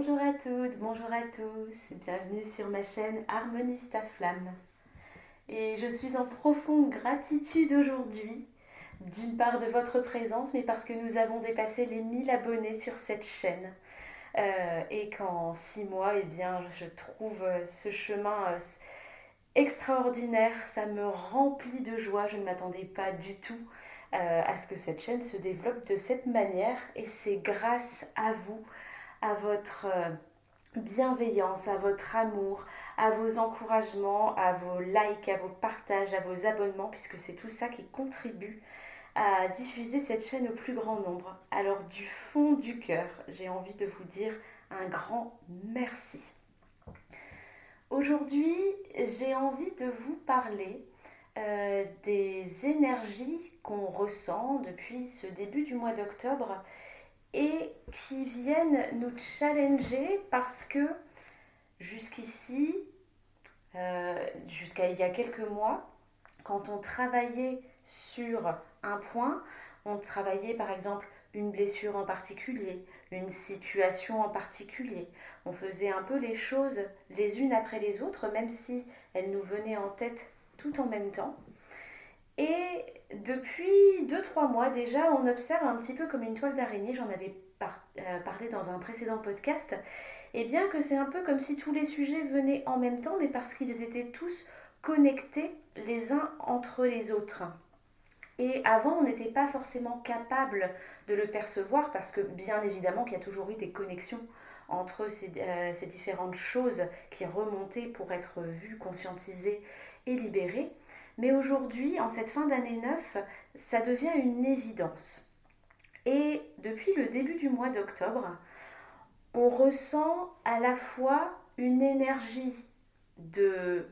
Bonjour à toutes, bonjour à tous, bienvenue sur ma chaîne Harmonise ta flamme. Et je suis en profonde gratitude aujourd'hui, d'une part de votre présence, mais parce que nous avons dépassé les 1000 abonnés sur cette chaîne. Et qu'en 6 mois, eh bien, je trouve ce chemin extraordinaire, ça me remplit de joie, je ne m'attendais pas du tout à ce que cette chaîne se développe de cette manière, et c'est grâce à vous, à votre bienveillance, à votre amour, à vos encouragements, à vos likes, à vos partages, à vos abonnements, puisque c'est tout ça qui contribue à diffuser cette chaîne au plus grand nombre. Alors du fond du cœur, j'ai envie de vous dire un grand merci. Aujourd'hui, j'ai envie de vous parler des énergies qu'on ressent depuis ce début du mois d'octobre et qui viennent nous challenger parce que jusqu'ici, jusqu'à il y a quelques mois, quand on travaillait sur un point, on travaillait par exemple une blessure en particulier, une situation en particulier. On faisait un peu les choses les unes après les autres, même si elles nous venaient en tête tout en même temps. Et depuis 2-3 mois déjà, on observe un petit peu comme une toile d'araignée, j'en avais parlé dans un précédent podcast, et bien que c'est un peu comme si tous les sujets venaient en même temps, mais parce qu'ils étaient tous connectés les uns entre les autres. Et avant, on n'était pas forcément capable de le percevoir parce que bien évidemment qu'il y a toujours eu des connexions entre ces différentes choses qui remontaient pour être vues, conscientisées et libérées. Mais aujourd'hui, en cette fin d'année 9, ça devient une évidence. Et depuis le début du mois d'octobre, on ressent à la fois une énergie de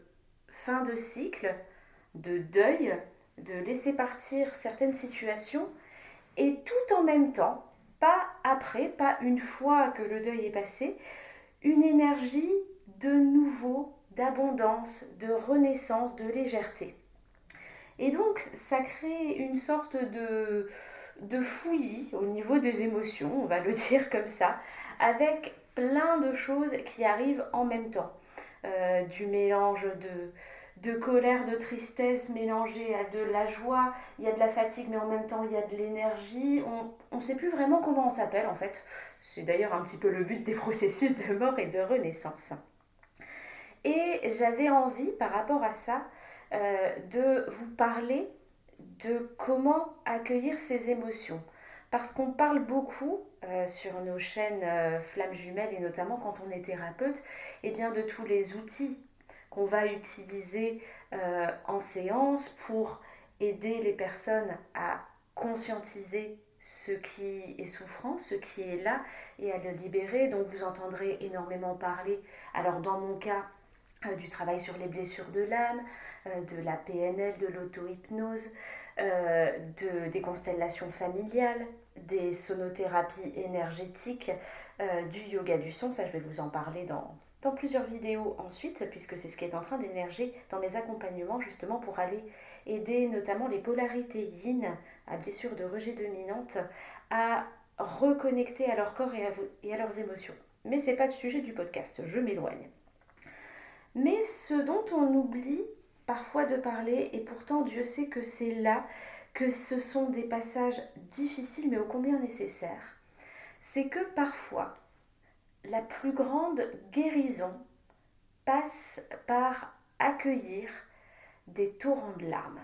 fin de cycle, de deuil, de laisser partir certaines situations, et tout en même temps, pas après, pas une fois que le deuil est passé, une énergie de nouveau, d'abondance, de renaissance, de légèreté. Et donc ça crée une sorte de fouillis au niveau des émotions, on va le dire comme ça, avec plein de choses qui arrivent en même temps. Du mélange de colère, de tristesse mélangée à de la joie, il y a de la fatigue mais en même temps il y a de l'énergie, on ne sait plus vraiment comment on s'appelle en fait. C'est d'ailleurs un petit peu le but des processus de mort et de renaissance. Et j'avais envie par rapport à ça de vous parler de comment accueillir ces émotions. Parce qu'on parle beaucoup sur nos chaînes Flammes Jumelles et notamment quand on est thérapeute, et bien de tous les outils qu'on va utiliser en séance pour aider les personnes à conscientiser ce qui est souffrant, ce qui est là et à le libérer. Donc vous entendrez énormément parler, alors dans mon cas, du travail sur les blessures de l'âme, de la PNL, de l'auto-hypnose, des constellations familiales, des sonothérapies énergétiques, du yoga du son. Ça, je vais vous en parler dans plusieurs vidéos ensuite, puisque c'est ce qui est en train d'émerger dans mes accompagnements, justement pour aller aider notamment les polarités yin à blessures de rejet dominante à reconnecter à leur corps et à leurs émotions. Mais ce n'est pas le sujet du podcast, je m'éloigne. Mais ce dont on oublie parfois de parler, et pourtant Dieu sait que c'est là que ce sont des passages difficiles mais ô combien nécessaires, c'est que parfois la plus grande guérison passe par accueillir des torrents de larmes.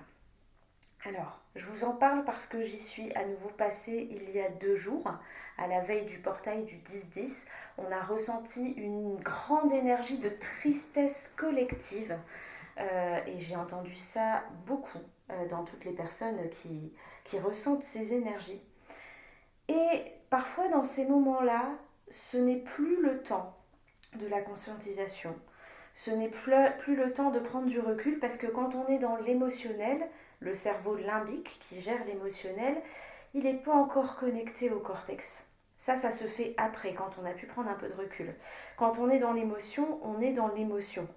Alors, je vous en parle parce que j'y suis à nouveau passée il y a 2 jours, à la veille du portail du 10-10. On a ressenti une grande énergie de tristesse collective et j'ai entendu ça beaucoup dans toutes les personnes qui ressentent ces énergies. Et parfois dans ces moments-là, ce n'est plus le temps de la conscientisation, ce n'est plus le temps de prendre du recul parce que quand on est dans l'émotionnel, le cerveau limbique qui gère l'émotionnel, il n'est pas encore connecté au cortex. Ça se fait après, quand on a pu prendre un peu de recul. Quand on est dans l'émotion, on est dans l'émotion.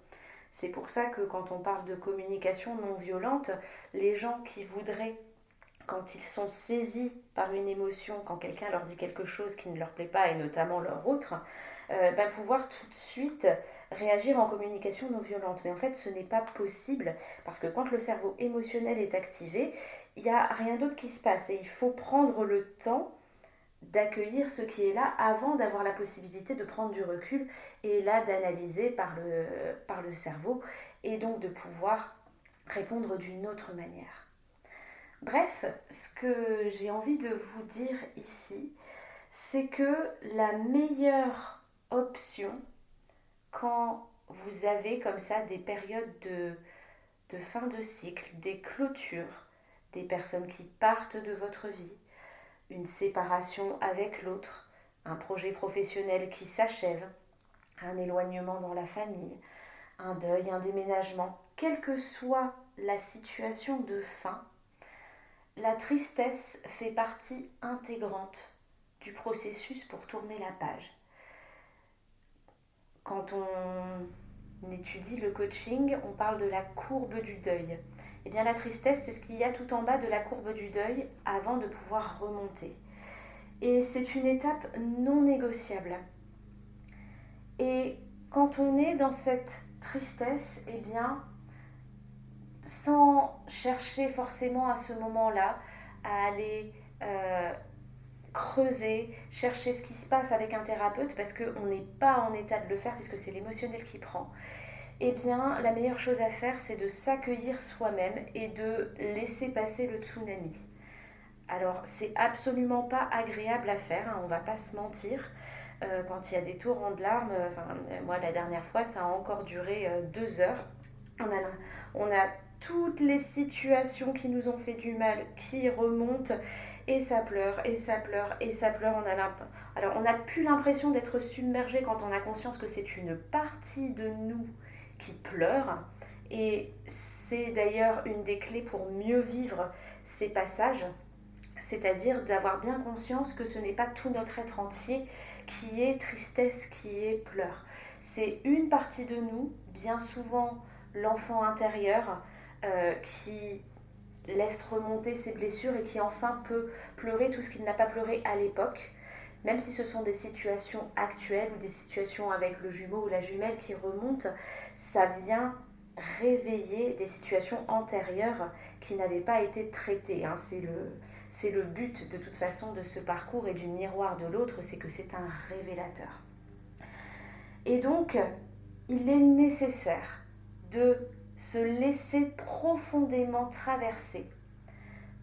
C'est pour ça que quand on parle de communication non violente, les gens qui voudraient quand ils sont saisis par une émotion, quand quelqu'un leur dit quelque chose qui ne leur plaît pas, et notamment leur autre, pouvoir tout de suite réagir en communication non violente. Mais en fait, ce n'est pas possible, parce que quand le cerveau émotionnel est activé, il n'y a rien d'autre qui se passe. Et il faut prendre le temps d'accueillir ce qui est là avant d'avoir la possibilité de prendre du recul et là d'analyser par le cerveau et donc de pouvoir répondre d'une autre manière. Bref, ce que j'ai envie de vous dire ici, c'est que la meilleure option quand vous avez comme ça des périodes de fin de cycle, des clôtures, des personnes qui partent de votre vie, une séparation avec l'autre, un projet professionnel qui s'achève, un éloignement dans la famille, un deuil, un déménagement, quelle que soit la situation de fin, la tristesse fait partie intégrante du processus pour tourner la page. Quand on étudie le coaching, on parle de la courbe du deuil. Eh bien, la tristesse, c'est ce qu'il y a tout en bas de la courbe du deuil avant de pouvoir remonter. Et c'est une étape non négociable. Et quand on est dans cette tristesse, eh bien, sans chercher forcément à ce moment-là à aller creuser, chercher ce qui se passe avec un thérapeute parce qu'on n'est pas en état de le faire puisque c'est l'émotionnel qui prend, eh bien, la meilleure chose à faire, c'est de s'accueillir soi-même et de laisser passer le tsunami. Alors, c'est absolument pas agréable à faire, hein, on va pas se mentir. Quand il y a des torrents de larmes, moi la dernière fois, ça a encore duré 2 heures. On a toutes les situations qui nous ont fait du mal qui remontent et ça pleure, et ça pleure, et ça pleure. Alors, on n'a plus l'impression d'être submergé quand on a conscience que c'est une partie de nous qui pleure. Et c'est d'ailleurs une des clés pour mieux vivre ces passages, c'est-à-dire d'avoir bien conscience que ce n'est pas tout notre être entier qui est tristesse, qui est pleurs. C'est une partie de nous, bien souvent l'enfant intérieur, qui laisse remonter ses blessures et qui enfin peut pleurer tout ce qu'il n'a pas pleuré à l'époque, même si ce sont des situations actuelles ou des situations avec le jumeau ou la jumelle qui remontent, ça vient réveiller des situations antérieures qui n'avaient pas été traitées. Hein. C'est le but de toute façon de ce parcours et du miroir de l'autre, c'est que c'est un révélateur. Et donc, il est nécessaire de se laisser profondément traverser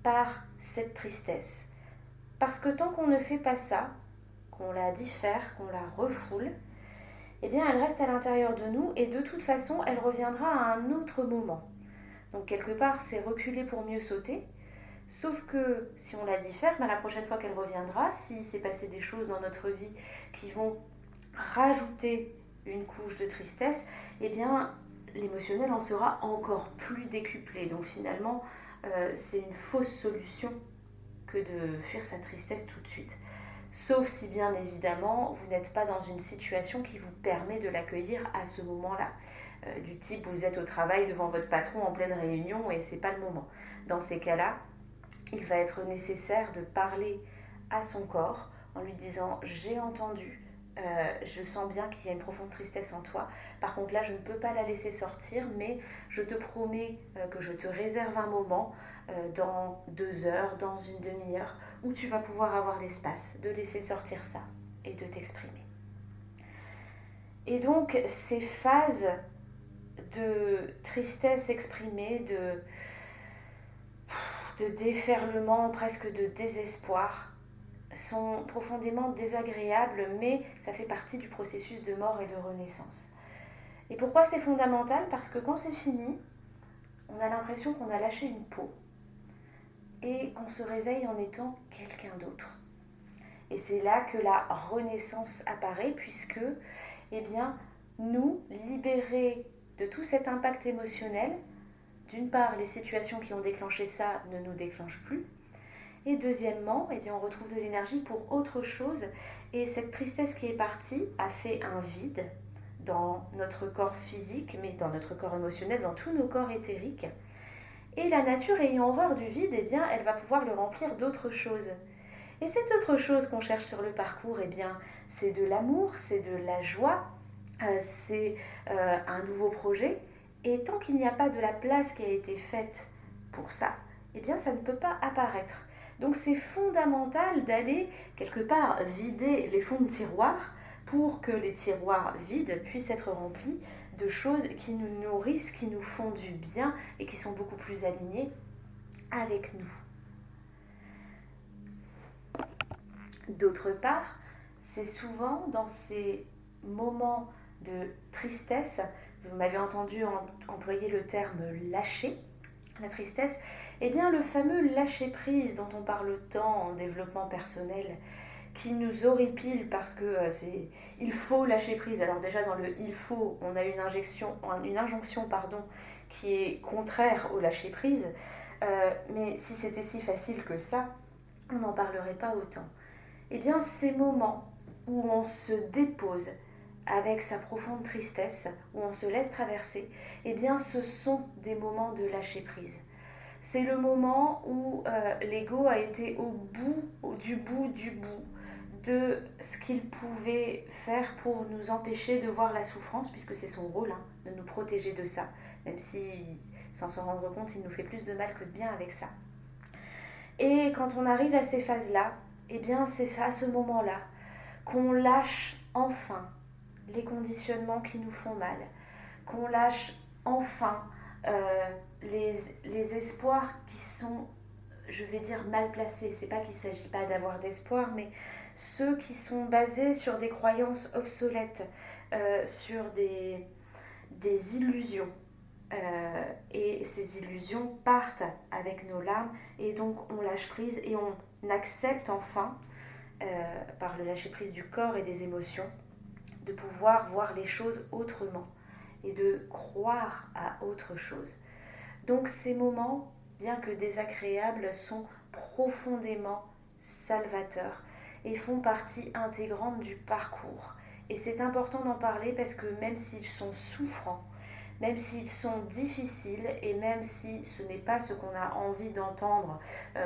par cette tristesse. Parce que tant qu'on ne fait pas ça, qu'on la diffère, qu'on la refoule, eh bien elle reste à l'intérieur de nous et de toute façon elle reviendra à un autre moment. Donc quelque part c'est reculer pour mieux sauter, sauf que si on la diffère, la prochaine fois qu'elle reviendra, s'il s'est passé des choses dans notre vie qui vont rajouter une couche de tristesse, eh bien l'émotionnel en sera encore plus décuplé. Donc finalement c'est une fausse solution que de fuir sa tristesse tout de suite. Sauf si bien évidemment vous n'êtes pas dans une situation qui vous permet de l'accueillir à ce moment-là. Du type vous êtes au travail devant votre patron en pleine réunion et c'est pas le moment. Dans ces cas-là, il va être nécessaire de parler à son corps en lui disant j'ai entendu, je sens bien qu'il y a une profonde tristesse en toi. Par contre là je ne peux pas la laisser sortir, mais je te promets que je te réserve un moment dans 2 heures, dans une demi-heure, où tu vas pouvoir avoir l'espace de laisser sortir ça et de t'exprimer. Et donc ces phases de tristesse exprimée, de déferlement, presque de désespoir, sont profondément désagréables, mais ça fait partie du processus de mort et de renaissance. Et pourquoi c'est fondamental ? Parce que quand c'est fini, on a l'impression qu'on a lâché une peau et qu'on se réveille en étant quelqu'un d'autre. Et c'est là que la renaissance apparaît, puisque, eh bien, nous, libérés de tout cet impact émotionnel, d'une part, les situations qui ont déclenché ça ne nous déclenchent plus, et deuxièmement, eh bien, on retrouve de l'énergie pour autre chose, et cette tristesse qui est partie a fait un vide dans notre corps physique, mais dans notre corps émotionnel, dans tous nos corps éthériques. Et la nature ayant horreur du vide, eh bien, elle va pouvoir le remplir d'autres choses. Et cette autre chose qu'on cherche sur le parcours, eh bien, c'est de l'amour, c'est de la joie, c'est un nouveau projet. Et tant qu'il n'y a pas de la place qui a été faite pour ça, eh bien, ça ne peut pas apparaître. Donc c'est fondamental d'aller quelque part vider les fonds de tiroir pour que les tiroirs vides puissent être remplis de choses qui nous nourrissent, qui nous font du bien et qui sont beaucoup plus alignées avec nous. D'autre part, c'est souvent dans ces moments de tristesse, vous m'avez entendu employer le terme lâcher, la tristesse, eh bien le fameux lâcher prise dont on parle tant en développement personnel, qui nous horripile parce que il faut lâcher prise. Alors déjà dans le il faut, on a une injonction qui est contraire au lâcher prise, mais si c'était si facile que ça, on n'en parlerait pas autant. Eh bien ces moments où on se dépose avec sa profonde tristesse, où on se laisse traverser, eh bien ce sont des moments de lâcher prise. C'est le moment où l'ego a été au bout de ce qu'il pouvait faire pour nous empêcher de voir la souffrance, puisque c'est son rôle de nous protéger de ça, même si, sans s'en rendre compte, il nous fait plus de mal que de bien avec ça. Et quand on arrive à ces phases-là, eh bien c'est à ce moment-là qu'on lâche enfin les conditionnements qui nous font mal, qu'on lâche enfin les espoirs qui sont, je vais dire, mal placés. C'est pas qu'il ne s'agit pas d'avoir d'espoir, mais ceux qui sont basés sur des croyances obsolètes, sur des illusions. Et ces illusions partent avec nos larmes, et donc on lâche prise et on accepte enfin, par le lâcher prise du corps et des émotions, de pouvoir voir les choses autrement et de croire à autre chose. Donc ces moments, bien que désagréables, sont profondément salvateurs et font partie intégrante du parcours. Et c'est important d'en parler parce que même s'ils sont souffrants, même s'ils sont difficiles et même si ce n'est pas ce qu'on a envie d'entendre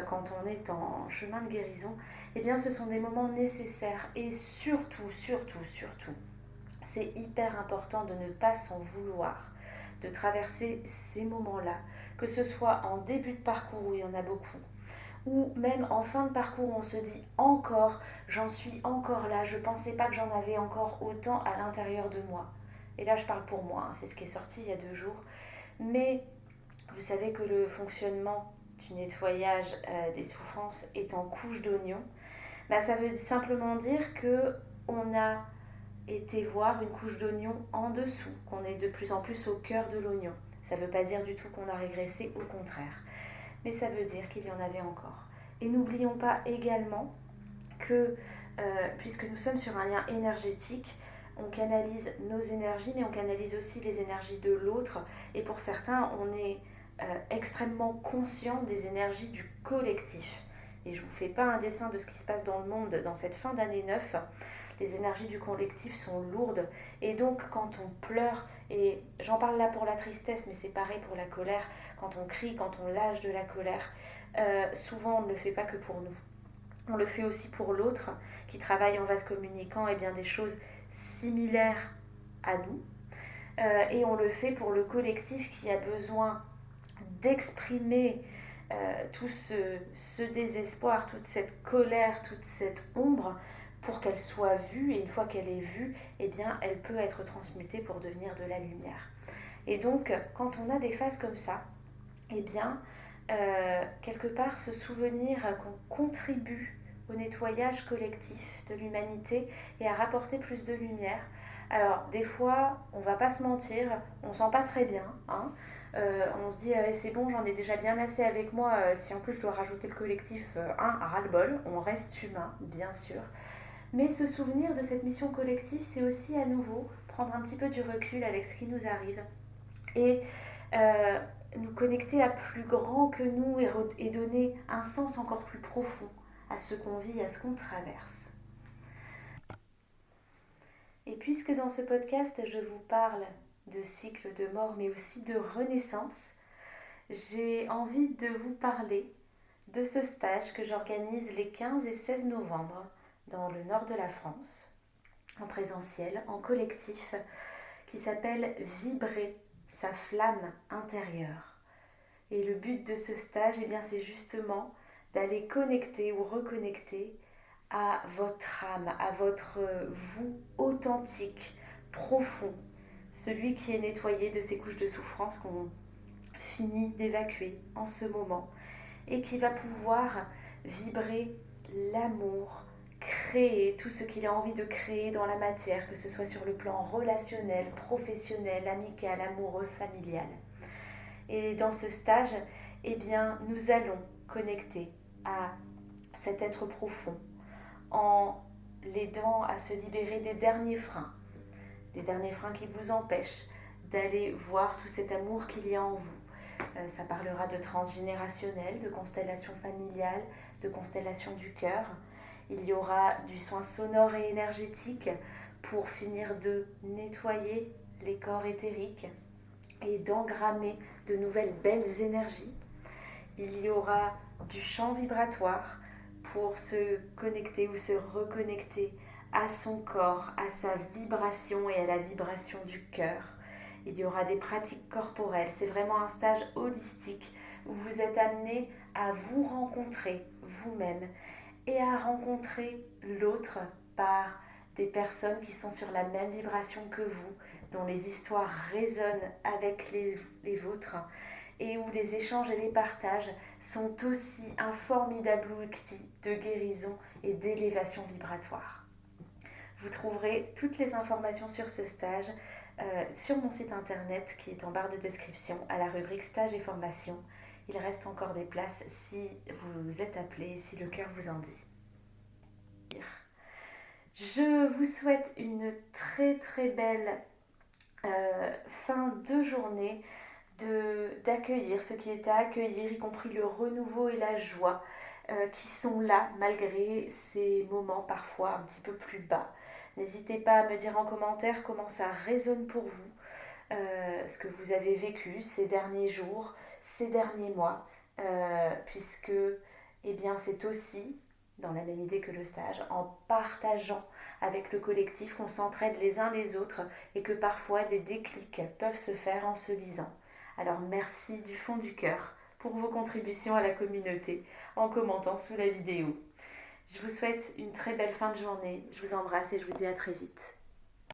quand on est en chemin de guérison, eh bien ce sont des moments nécessaires et surtout, c'est hyper important de ne pas s'en vouloir, de traverser ces moments-là, que ce soit en début de parcours où il y en a beaucoup, ou même en fin de parcours on se dit encore, j'en suis encore là, je ne pensais pas que j'en avais encore autant à l'intérieur de moi. Et là je parle pour moi, c'est ce qui est sorti il y a 2 jours. Mais vous savez que le fonctionnement du nettoyage des souffrances est en couche d'oignon. Ça veut simplement dire qu'on a été voir une couche d'oignon en dessous, qu'on est de plus en plus au cœur de l'oignon. Ça ne veut pas dire du tout qu'on a régressé, au contraire. Mais ça veut dire qu'il y en avait encore. Et n'oublions pas également que, puisque nous sommes sur un lien énergétique, on canalise nos énergies, mais on canalise aussi les énergies de l'autre. Et pour certains, on est extrêmement conscient des énergies du collectif. Et je ne vous fais pas un dessin de ce qui se passe dans le monde dans cette fin d'année 9. Les énergies du collectif sont lourdes. Et donc, quand on pleure, et j'en parle là pour la tristesse, mais c'est pareil pour la colère, quand on crie, quand on lâche de la colère, souvent on ne le fait pas que pour nous. On le fait aussi pour l'autre qui travaille en vase communicant et bien des choses similaires à nous. Et on le fait pour le collectif qui a besoin d'exprimer tout ce désespoir, toute cette colère, toute cette ombre pour qu'elle soit vue. Et une fois qu'elle est vue, eh bien, elle peut être transmutée pour devenir de la lumière. Et donc, quand on a des phases comme ça, eh bien, quelque part, se souvenir qu'on contribue au nettoyage collectif de l'humanité et à rapporter plus de lumière. Alors, des fois, on ne va pas se mentir, on s'en passerait bien. On se dit, c'est bon, j'en ai déjà bien assez avec moi, si en plus je dois rajouter le collectif, ras-le-bol, on reste humain, bien sûr. Mais se souvenir de cette mission collective, c'est aussi à nouveau prendre un petit peu du recul avec ce qui nous arrive et nous connecter à plus grand que nous et donner un sens encore plus profond à ce qu'on vit, à ce qu'on traverse. Et puisque dans ce podcast, je vous parle de cycle de mort, mais aussi de renaissance, j'ai envie de vous parler de ce stage que j'organise les 15 et 16 novembre dans le nord de la France, en présentiel, en collectif, qui s'appelle Vibrer sa flamme intérieure. Et le but de ce stage, eh bien, c'est justement d'aller connecter ou reconnecter à votre âme, à votre vous authentique, profond, celui qui est nettoyé de ces couches de souffrance qu'on finit d'évacuer en ce moment et qui va pouvoir vibrer l'amour, créer tout ce qu'il a envie de créer dans la matière, que ce soit sur le plan relationnel, professionnel, amical, amoureux, familial. Et dans ce stage, eh bien, nous allons connecter à cet être profond en l'aidant à se libérer des derniers freins qui vous empêchent d'aller voir tout cet amour qu'il y a en vous. Ça parlera de transgénérationnel, de constellation familiale, de constellation du cœur. Il y aura du soin sonore et énergétique pour finir de nettoyer les corps éthériques et d'engrammer de nouvelles belles énergies. Il y aura du chant vibratoire pour se connecter ou se reconnecter à son corps, à sa vibration et à la vibration du cœur. Il y aura des pratiques corporelles. C'est vraiment un stage holistique où vous êtes amené à vous rencontrer vous-même et à rencontrer l'autre par des personnes qui sont sur la même vibration que vous, dont les histoires résonnent avec les vôtres et où les échanges et les partages sont aussi un formidable outil de guérison et d'élévation vibratoire. Vous trouverez toutes les informations sur ce stage sur mon site internet qui est en barre de description à la rubrique stage et formation. Il reste encore des places si vous êtes appelé, si le cœur vous en dit. Je vous souhaite une très très belle fin de journée, d'accueillir ce qui est à accueillir, y compris le renouveau et la joie qui sont là malgré ces moments parfois un petit peu plus bas. N'hésitez pas à me dire en commentaire comment ça résonne pour vous, ce que vous avez vécu ces derniers jours, ces derniers mois, puisque eh bien, c'est aussi, dans la même idée que le stage, en partageant avec le collectif qu'on s'entraide les uns les autres et que parfois des déclics peuvent se faire en se lisant. Alors merci du fond du cœur pour vos contributions à la communauté en commentant sous la vidéo. Je vous souhaite une très belle fin de journée, je vous embrasse et je vous dis à très vite.